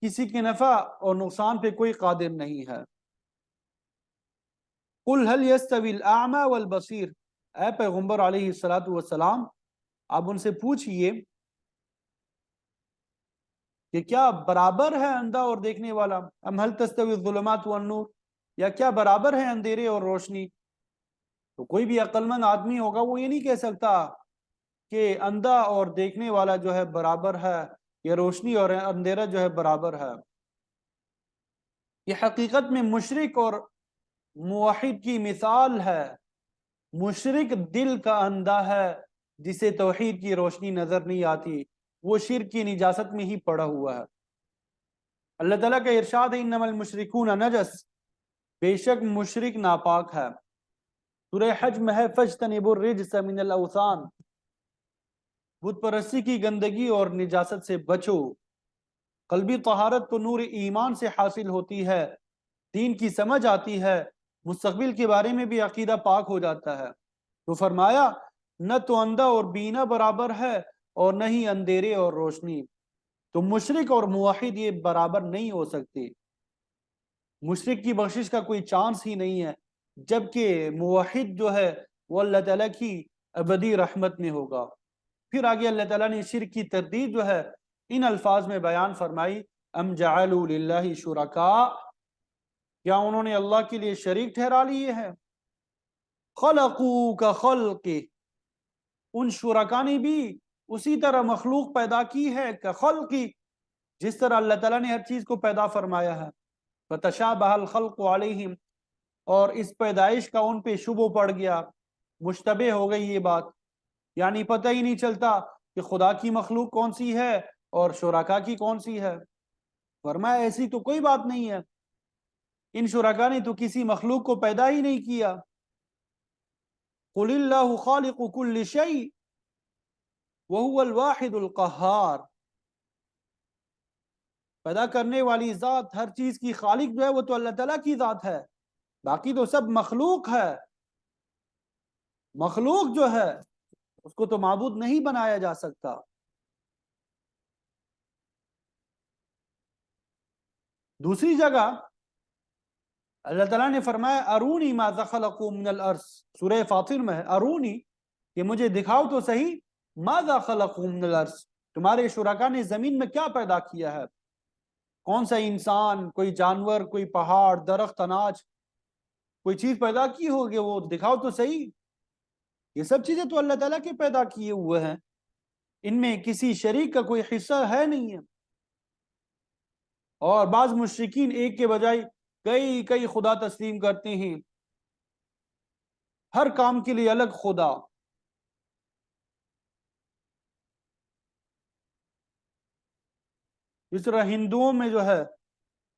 کسی کے نفع اور نقصان پہ کوئی قادر نہیں ہے۔ قل هل يستوي الاعمى والبصیر، اے پیغمبر علیہ السلام آپ ان سے پوچھئے کہ کیا برابر ہے اندھا اور دیکھنے والا، ام هل تستوي الظلمات والنور، یا کیا برابر ہے اندھیرے اور روشنی؟ تو کوئی بھی عقل مند آدمی ہوگا وہ یہ نہیں کہہ سکتا کہ اندھا اور دیکھنے والا جو ہے برابر ہے، یا روشنی اور اندھیرا جو ہے برابر ہے۔ یہ حقیقت میں مشرک اور موحد کی مثال ہے۔ مشرک دل کا اندھا ہے جسے توحید کی روشنی نظر نہیں آتی، وہ شرک کی نجاست میں ہی پڑا ہوا ہے۔ اللہ تعالیٰ کا ارشاد ہے انما المشرکون نجس، بے شک مشرک ناپاک ہے۔ سورہ حج میں ہے فاجتنبوا الرجس من الاوثان، بت پرستی کی گندگی اور نجاست سے بچو۔ قلبی طہارت تو نور ایمان سے حاصل ہوتی ہے، دین کی سمجھ آتی ہے، مستقبل کے بارے میں بھی عقیدہ پاک ہو جاتا ہے۔ تو فرمایا نہ تو اندھا اور بینا برابر ہے اور نہ ہی اندھیرے اور روشنی، تو مشرک اور موحد یہ برابر نہیں ہو سکتے۔ مشرک کی بخشش کا کوئی چانس ہی نہیں ہے، جبکہ موحد جو ہے وہ اللہ تعالیٰ کی ابدی رحمت میں ہوگا۔ پھر آگے اللہ تعالیٰ نے شرک کی تردید جو ہے ان الفاظ میں بیان فرمائی، ام جعلوا للہ شرکاء، کیا انہوں نے اللہ کے لیے شریک ٹھہرا لیے ہیں؟ خلقوا کخلق، ان شرکا نے بھی اسی طرح مخلوق پیدا کی ہے، کخلقی، جس طرح اللہ تعالیٰ نے ہر چیز کو پیدا فرمایا ہے۔ فتشابہ الخلق علیہم، اور اس پیدائش کا ان پہ شبہ پڑ گیا، مشتبہ ہو گئی یہ بات، یعنی پتہ ہی نہیں چلتا کہ خدا کی مخلوق کون سی ہے اور شرکا کی کون سی ہے۔ فرمایا ایسی تو کوئی بات نہیں ہے، ان شرکا نے تو کسی مخلوق کو پیدا ہی نہیں کیا۔ قل اللہ خالق کل شیء وہو الواحد القہار، پیدا کرنے والی ذات، ہر چیز کی خالق جو ہے وہ تو اللہ تعالیٰ کی ذات ہے، باقی تو سب مخلوق ہے۔ مخلوق جو ہے اس کو تو معبود نہیں بنایا جا سکتا۔ دوسری جگہ اللہ تعالیٰ نے فرمایا ارونی ماذا خلقوا من الارض، سورہ فاطر میں ہے، ارونی کہ مجھے دکھاؤ تو صحیح، ماذا خلقوا من الارض، تمہارے شرکا نے زمین میں کیا پیدا کیا ہے، کون سا انسان، کوئی جانور، کوئی پہاڑ، درخت، اناج، کوئی چیز پیدا کی ہوگی، وہ دکھاؤ تو صحیح۔ یہ سب چیزیں تو اللہ تعالیٰ کے پیدا کیے ہوئے ہیں، ان میں کسی شریک کا کوئی حصہ ہے نہیں ہے۔ اور بعض مشرکین ایک کے بجائے کئی کئی خدا تسلیم کرتے ہیں، ہر کام کے لیے الگ خدا۔ اس طرح ہندوؤں میں جو ہے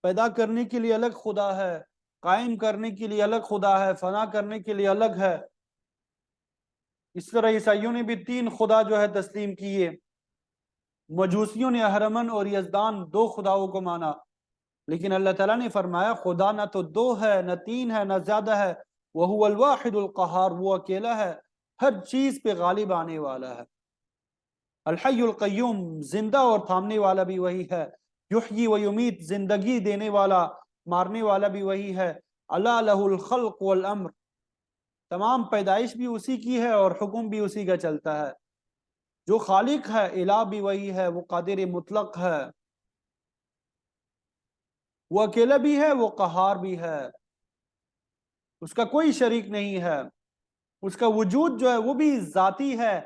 پیدا کرنے کے لیے الگ خدا ہے، قائم کرنے کے لیے الگ خدا ہے، فنا کرنے کے لیے الگ ہے۔ اس طرح عیسائیوں نے بھی 3 خدا جو ہے تسلیم کیے، مجوسیوں نے اہرمن اور یزدان 2 خداؤں کو مانا، لیکن اللہ تعالیٰ نے فرمایا خدا نہ تو 2 ہے، نہ 3 ہے، نہ زیادہ ہے، وہو الواحد القہار، وہ اکیلا ہے، ہر چیز پہ غالب آنے والا ہے۔ الحی القیوم، زندہ اور تھامنے والا بھی وہی ہے، یحیی و یمیت، زندگی دینے والا، مارنے والا بھی وہی ہے۔ الا لہ الخلق والامر، تمام پیدائش بھی اسی کی ہے اور حکم بھی اسی کا چلتا ہے۔ جو خالق ہے الہ بھی وہی ہے، وہ قادر مطلق ہے، وہ اکیلا بھی ہے، وہ قہار بھی ہے، اس کا کوئی شریک نہیں ہے، اس کا وجود جو ہے وہ بھی ذاتی ہے،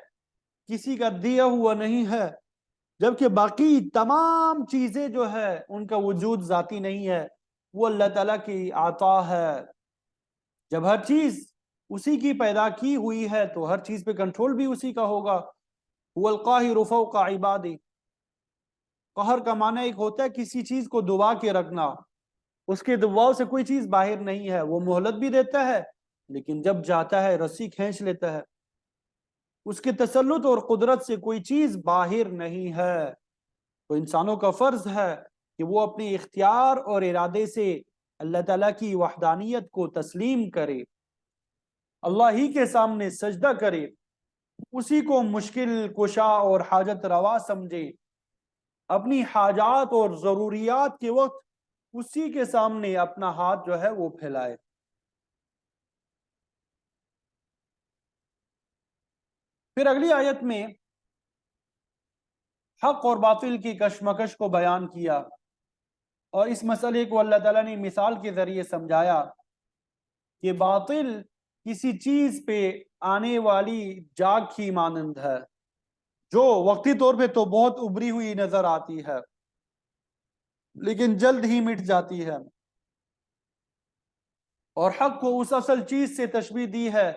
کسی کا دیا ہوا نہیں ہے، جبکہ باقی تمام چیزیں جو ہے ان کا وجود ذاتی نہیں ہے، وہ اللہ تعالیٰ کی عطا ہے۔ جب ہر چیز اسی کی پیدا کی ہوئی ہے تو ہر چیز پہ کنٹرول بھی اسی کا ہوگا. هو القاہر فوق عبادہ. قہر کا معنی ایک ہوتا ہے کسی چیز کو دبا کے رکھنا، اس کے دباؤ سے کوئی چیز باہر نہیں ہے، وہ مہلت بھی دیتا ہے لیکن جب جاتا ہے رسی کھینچ لیتا ہے. اس کے تسلط اور قدرت سے کوئی چیز باہر نہیں ہے. تو انسانوں کا فرض ہے کہ وہ اپنے اختیار اور ارادے سے اللہ تعالیٰ کی وحدانیت کو تسلیم کرے، اللہ ہی کے سامنے سجدہ کرے، اسی کو مشکل کشا اور حاجت روا سمجھے، اپنی حاجات اور ضروریات کے وقت اسی کے سامنے اپنا ہاتھ جو ہے وہ پھیلائے. پھر اگلی آیت میں حق اور باطل کی کشمکش کو بیان کیا اور اس مسئلے کو اللہ تعالیٰ نے مثال کے ذریعے سمجھایا کہ باطل کسی چیز پہ آنے والی جاگ کی مانند ہے جو وقتی طور پہ تو بہت ابری ہوئی نظر آتی ہے لیکن جلد ہی مٹ جاتی ہے، اور حق کو اس اصل چیز سے تشبیہ دی ہے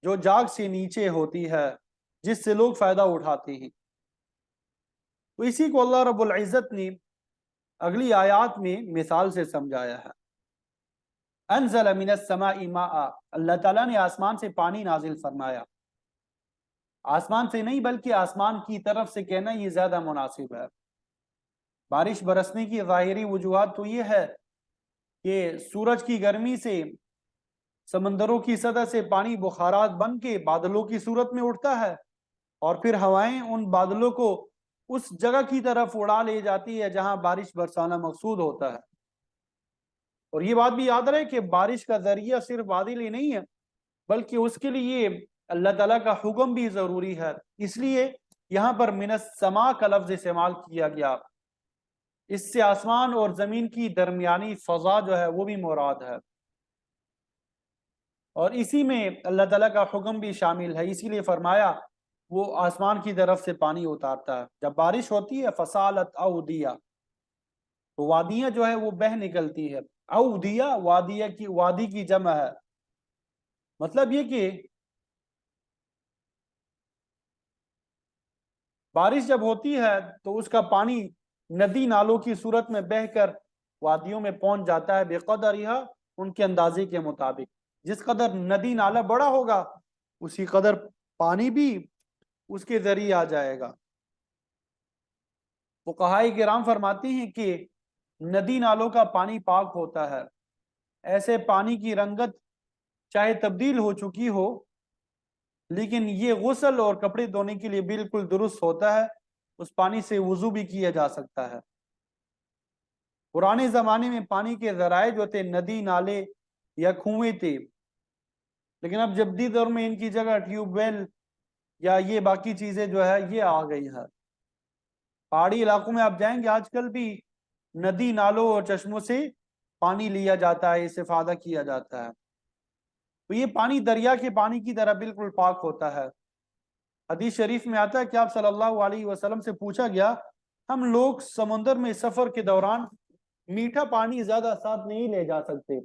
جو جاگ سے نیچے ہوتی ہے، جس سے لوگ فائدہ اٹھاتے ہیں. تو اسی کو اللہ رب العزت نے اگلی آیات میں مثال سے سمجھایا ہے. انزل من السماء ماء، اللہ تعالیٰ نے آسمان سے پانی نازل فرمایا. آسمان سے نہیں بلکہ آسمان کی طرف سے کہنا یہ زیادہ مناسب ہے. بارش برسنے کی ظاہری وجوہات تو یہ ہے کہ سورج کی گرمی سے سمندروں کی سطح سے پانی بخارات بن کے بادلوں کی صورت میں اٹھتا ہے اور پھر ہوائیں ان بادلوں کو اس جگہ کی طرف اڑا لے جاتی ہے جہاں بارش برسانا مقصود ہوتا ہے. اور یہ بات بھی یاد رہے کہ بارش کا ذریعہ صرف بادل ہی نہیں ہے بلکہ اس کے لیے اللہ تعالیٰ کا حکم بھی ضروری ہے، اس لیے یہاں پر من السماء کا لفظ استعمال کیا گیا. اس سے آسمان اور زمین کی درمیانی فضا جو ہے وہ بھی مراد ہے، اور اسی میں اللہ تعالیٰ کا حکم بھی شامل ہے. اسی لیے فرمایا وہ آسمان کی طرف سے پانی اتارتا ہے. جب بارش ہوتی ہے فصالت اودیہ، تو وادیاں جو ہے وہ بہہ نکلتی ہے. اودیہ وادی کی جمع ہے. مطلب یہ کہ بارش جب ہوتی ہے تو اس کا پانی ندی نالوں کی صورت میں بہہ کر وادیوں میں پہنچ جاتا ہے بقدرہا، ان کے اندازے کے مطابق. جس قدر ندی نالا بڑا ہوگا اسی قدر پانی بھی اس کے ذریعے آ جائے گا. فقہائے کرام فرماتے ہیں کہ ندی نالوں کا پانی پاک ہوتا ہے. ایسے پانی کی رنگت چاہے تبدیل ہو چکی ہو لیکن یہ غسل اور کپڑے دھونے کے لیے بالکل درست ہوتا ہے. اس پانی سے وضو بھی کیا جا سکتا ہے. پرانے زمانے میں پانی کے ذرائع جو تھے ندی نالے یا کنویں تھے، لیکن اب جدید دور میں ان کی جگہ ٹیوب ویل یا یہ باقی چیزیں جو ہے یہ آ گئی ہے. پہاڑی علاقوں میں آپ جائیں گے آج کل بھی ندی نالوں اور چشموں سے پانی لیا جاتا ہے، استفادہ کیا جاتا ہے. تو یہ پانی دریا کے پانی کی طرح بالکل پاک ہوتا ہے. حدیث شریف میں آتا ہے کہ آپ صلی اللہ علیہ وسلم سے پوچھا گیا ہم لوگ سمندر میں سفر کے دوران میٹھا پانی زیادہ ساتھ نہیں لے جا سکتے،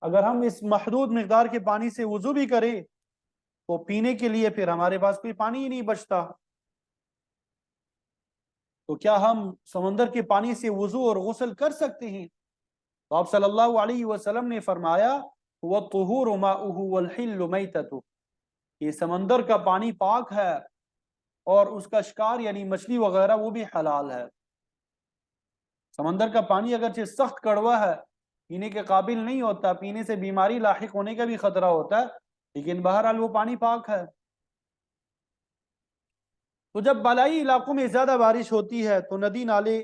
اگر ہم اس محدود مقدار کے پانی سے وضو بھی کریں تو پینے کے لیے پھر ہمارے پاس کوئی پانی ہی نہیں بچتا، تو کیا ہم سمندر کے پانی سے وضو اور غسل کر سکتے ہیں؟ تو آپ صلی اللہ علیہ وسلم نے فرمایا وَالطُّهُورُ مَاؤُهُ وَالْحِلُّ مَيْتَتُ، یہ سمندر کا پانی پاک ہے اور اس کا شکار یعنی مچھلی وغیرہ وہ بھی حلال ہے. سمندر کا پانی اگرچہ سخت کڑوا ہے، پینے کے قابل نہیں ہوتا، پینے سے بیماری لاحق ہونے کا بھی خطرہ ہوتا ہے، لیکن بہرحال وہ پانی پاک ہے. تو جب بالائی علاقوں میں زیادہ بارش ہوتی ہے تو ندی نالے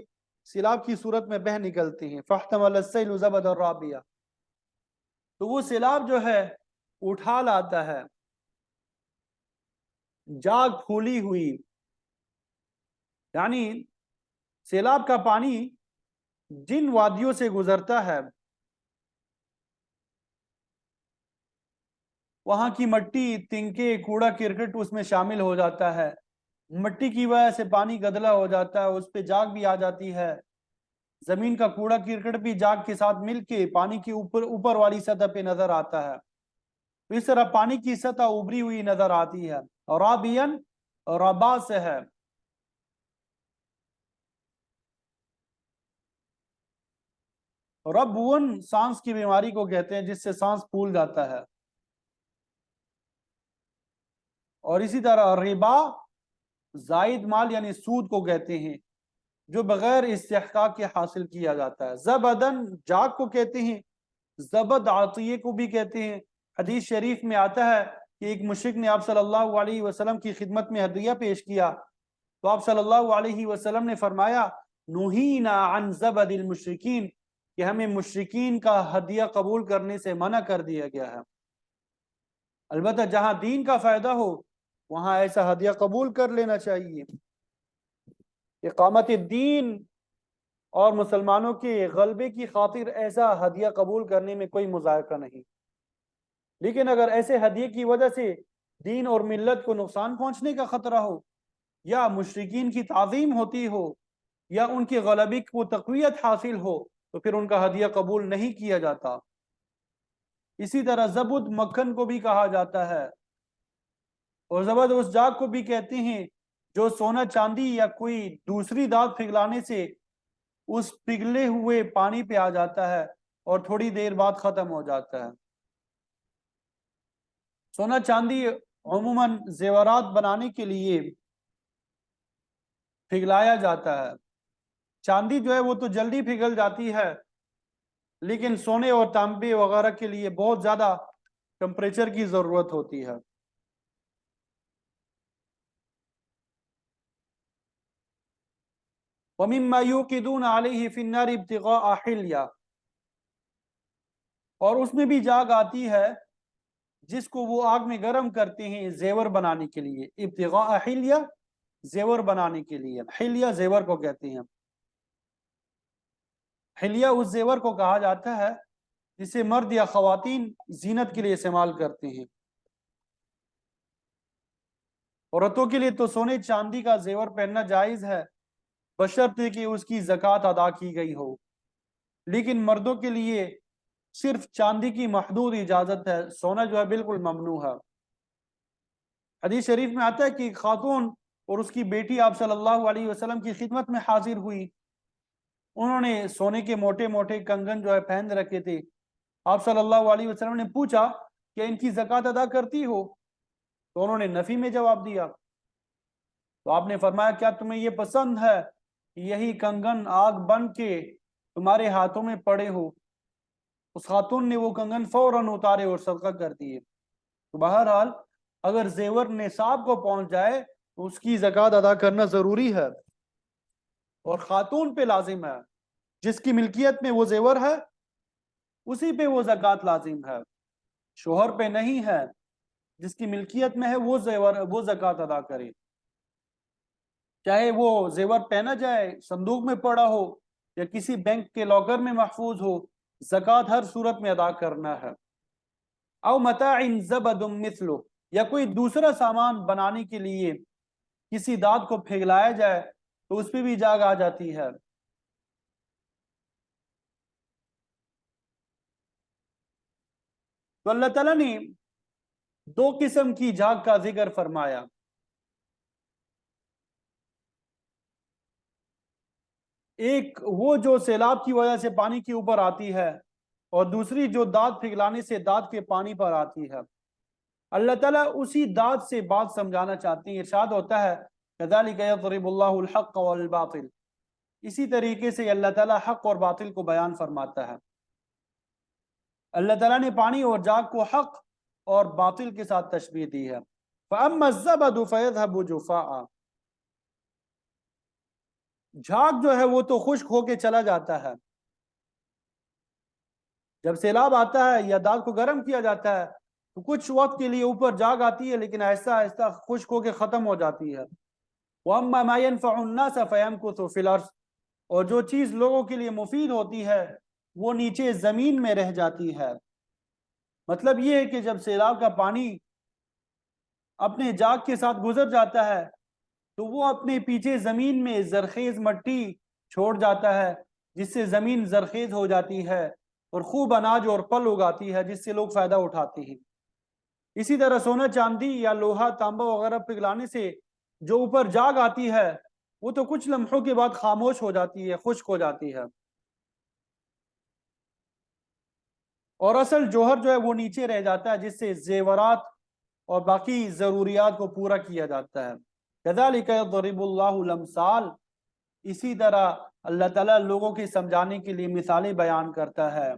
سیلاب کی صورت میں بہہ نکلتے ہیں. فاحتمل السیل زبدا رابیہ، تو وہ سیلاب جو ہے اٹھا لاتا ہے جاگ پھولی ہوئی، یعنی سیلاب کا پانی جن وادیوں سے گزرتا ہے وہاں کی مٹی تنکے کوڑا کرکٹ اس میں شامل ہو جاتا ہے. مٹی کی وجہ سے پانی گدلا ہو جاتا ہے، اس پہ جاگ بھی آ جاتی ہے. زمین کا کوڑا کرکٹ بھی جاگ کے ساتھ مل کے پانی کی اوپر والی سطح پہ نظر آتا ہے. تو اس طرح پانی کی سطح ابری ہوئی نظر آتی ہے. رابین ربا سے ہے. ربون سانس کی بیماری کو کہتے ہیں جس سے سانس پھول جاتا ہے. اور اسی طرح ربا زائد مال یعنی سود کو کہتے ہیں جو بغیر استحقاق کے حاصل کیا جاتا ہے. زبدن جاگ کو کہتے ہیں. زبد عطیے کو بھی کہتے ہیں. حدیث شریف میں آتا ہے کہ ایک مشرک نے آپ صلی اللہ علیہ وسلم کی خدمت میں ہدیہ پیش کیا تو آپ صلی اللہ علیہ وسلم نے فرمایا نہینا عن زبد المشرکین کہ ہمیں مشرکین کا ہدیہ قبول کرنے سے منع کر دیا گیا ہے. البتہ جہاں دین کا فائدہ ہو وہاں ایسا ہدیہ قبول کر لینا چاہیے. اقامت الدین اور مسلمانوں کے غلبے کی خاطر ایسا ہدیہ قبول کرنے میں کوئی مذائقہ نہیں. لیکن اگر ایسے ہدیے کی وجہ سے دین اور ملت کو نقصان پہنچنے کا خطرہ ہو یا مشرکین کی تعظیم ہوتی ہو یا ان کے غلبے کو تقویت حاصل ہو تو پھر ان کا ہدیہ قبول نہیں کیا جاتا. اسی طرح زبد مکھن کو بھی کہا جاتا ہے اور زبد اس جاگ کو بھی کہتے ہیں جو سونا چاندی یا کوئی دوسری دھات پگھلانے سے اس پگھلے ہوئے پانی پہ آ جاتا ہے اور تھوڑی دیر بعد ختم ہو جاتا ہے. سونا چاندی عموماً زیورات بنانے کے لیے پگھلایا جاتا ہے. چاندی جو ہے وہ تو جلدی پگھل جاتی ہے لیکن سونے اور تانبے وغیرہ کے لیے بہت زیادہ ٹمپریچر کی ضرورت ہوتی ہے. وَمِمَّا يُوقِدُونَ عَلَيْهِ فِي النَّارِ ابْتِغَاءَ حِلْيَةٍ اور اس میں بھی جاگ آتی ہے جس کو وہ آگ میں گرم کرتے ہیں زیور بنانے کے لیے. ابتغاء حلیہ زیور بنانے کے لیے. حلیہ زیور کو کہتے ہیں. حلیہ اس زیور کو کہا جاتا ہے جسے مرد یا خواتین زینت کے لیے استعمال کرتے ہیں. عورتوں کے لیے تو سونے چاندی کا زیور پہننا جائز ہے بشرطے کہ اس کی زکوٰۃ ادا کی گئی ہو. لیکن مردوں کے لیے صرف چاندی کی محدود اجازت ہے. سونا جو ہے بالکل ممنوع ہے. حدیث شریف میں آتا ہے کہ ایک خاتون اور اس کی بیٹی آپ صلی اللہ علیہ وسلم کی خدمت میں حاضر ہوئی. انہوں نے سونے کے موٹے موٹے کنگن جو ہے پہن رکھے تھے. آپ صلی اللہ علیہ وسلم نے پوچھا کہ ان کی زکوٰۃ ادا کرتی ہو تو انہوں نے نفی میں جواب دیا. تو آپ نے فرمایا کیا تمہیں یہ پسند ہے کہ یہی کنگن آگ بن کے تمہارے ہاتھوں میں پڑے ہو؟ اس خاتون نے وہ کنگن فوراً اتارے اور صدقہ کر دیے. تو بہرحال اگر زیور نصاب کو پہنچ جائے تو اس کی زکوٰۃ ادا کرنا ضروری ہے اور خاتون پہ لازم ہے. جس کی ملکیت میں وہ زیور ہے اسی پہ وہ زکوٰۃ لازم ہے. شوہر پہ نہیں ہے. جس کی ملکیت میں ہے وہ زیور وہ زکوٰۃ ادا کرے. چاہے وہ زیور پہنا جائے صندوق میں پڑا ہو یا کسی بینک کے لاکر میں محفوظ ہو زکوٰۃ ہر صورت میں ادا کرنا ہے. او متاع زبد مثلہ یا کوئی دوسرا سامان بنانے کے لیے کسی دھات کو پھگلایا جائے تو اس پہ بھی جاگ آ جاتی ہے. تو اللہ تعالیٰ نے دو قسم کی جاگ کا ذکر فرمایا. ایک وہ جو سیلاب کی وجہ سے پانی کے اوپر آتی ہے اور دوسری جو دھات پھگلانے سے دھات کے پانی پر آتی ہے. اللہ تعالیٰ اسی دھات سے بات سمجھانا چاہتے ہیں. ارشاد ہوتا ہے كَذَلِكَ يَضْرِبُ اللَّهُ الْحَقَّ وَالْبَاطِلَ اسی طریقے سے اللہ تعالیٰ حق اور باطل کو بیان فرماتا ہے. اللہ تعالیٰ نے پانی اور جاگ کو حق اور باطل کے ساتھ تشبیہ دی ہے. فَأَمَّا الزَّبَدُ فَيَذْهَبُ جُفَاءً جھاگ جو ہے وہ تو خشک ہو کے چلا جاتا ہے. جب سیلاب آتا ہے یا دھات کو گرم کیا جاتا ہے تو کچھ وقت کے لیے اوپر جاگ آتی ہے لیکن آہستہ آہستہ خشک ہو کے ختم ہو جاتی ہے. وَأَمَّا مَا يَنْفَعُ النَّاسَ فَيَمْكُثُ فِي الْأَرْضِ اور جو چیز لوگوں کے لیے مفید ہوتی ہے وہ نیچے زمین میں رہ جاتی ہے. مطلب یہ ہے کہ جب سیلاب کا پانی اپنے جاگ کے ساتھ گزر جاتا ہے تو وہ اپنے پیچھے زمین میں زرخیز مٹی چھوڑ جاتا ہے جس سے زمین زرخیز ہو جاتی ہے اور خوب اناج اور پھل اگاتی ہے جس سے لوگ فائدہ اٹھاتے ہیں. اسی طرح سونا چاندی یا لوہا تانبا وغیرہ پگھلانے سے جو اوپر جاگ آتی ہے وہ تو کچھ لمحوں کے بعد خاموش ہو جاتی ہے، خشک ہو جاتی ہے، اور اصل جوہر جو ہے وہ نیچے رہ جاتا ہے، جس سے زیورات اور باقی ضروریات کو پورا کیا جاتا ہے۔ كذلك يضرب الله الامثال، اسی طرح اللہ تعالیٰ لوگوں کے سمجھانے کے لیے مثالیں بیان کرتا ہے۔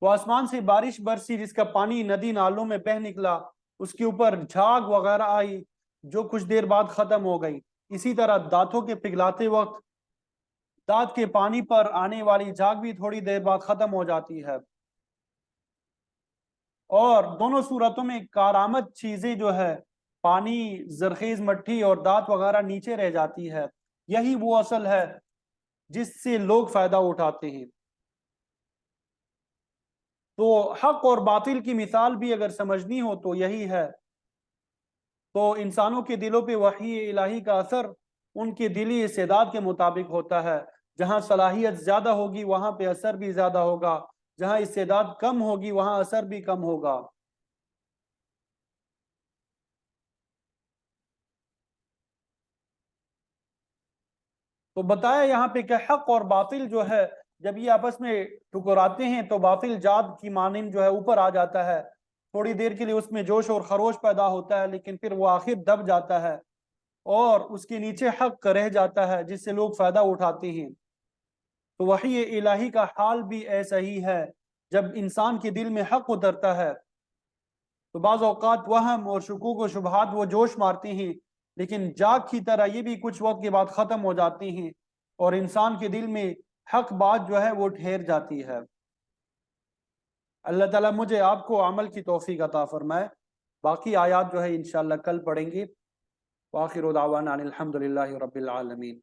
وہ آسمان سے بارش برسی جس کا پانی ندی نالوں میں بہہ نکلا، اس کے اوپر جھاگ وغیرہ آئی جو کچھ دیر بعد ختم ہو گئی۔ اسی طرح دانتوں کے پگھلاتے وقت دانت کے پانی پر آنے والی جھاگ بھی تھوڑی دیر بعد ختم ہو جاتی ہے، اور دونوں صورتوں میں کارآمد چیزیں جو ہے پانی، زرخیز مٹی اور دانت وغیرہ نیچے رہ جاتی ہے، یہی وہ اصل ہے جس سے لوگ فائدہ اٹھاتے ہیں۔ تو حق اور باطل کی مثال بھی اگر سمجھنی ہو تو یہی ہے۔ تو انسانوں کے دلوں پہ وحی الہی کا اثر ان کے دلی استعداد کے مطابق ہوتا ہے، جہاں صلاحیت زیادہ ہوگی وہاں پہ اثر بھی زیادہ ہوگا، جہاں استعداد کم ہوگی وہاں اثر بھی کم ہوگا۔ تو بتایا یہاں پہ کہ حق اور باطل جو ہے جب یہ آپس میں ٹکراتے ہیں تو باطل جاد کی مانند جو ہے اوپر آ جاتا ہے، تھوڑی دیر کے لیے اس میں جوش اور خروش پیدا ہوتا ہے، لیکن پھر وہ آخر دب جاتا ہے اور اس کے نیچے حق رہ جاتا ہے جس سے لوگ فائدہ اٹھاتے ہیں۔ تو وحی الہی کا حال بھی ایسا ہی ہے، جب انسان کے دل میں حق اترتا ہے تو بعض اوقات وہم اور شکوک و شبہات وہ جوش مارتے ہیں، لیکن جاگ کی طرح یہ بھی کچھ وقت کے بعد ختم ہو جاتے ہیں اور انسان کے دل میں حق بات جو ہے وہ ٹھہر جاتی ہے۔ اللہ تعالیٰ مجھے آپ کو عمل کی توفیق عطا فرمائے۔ باقی آیات جو ہے انشاءاللہ کل پڑھیں گے۔ وآخر دعوانا ان الحمد للہ رب العالمین۔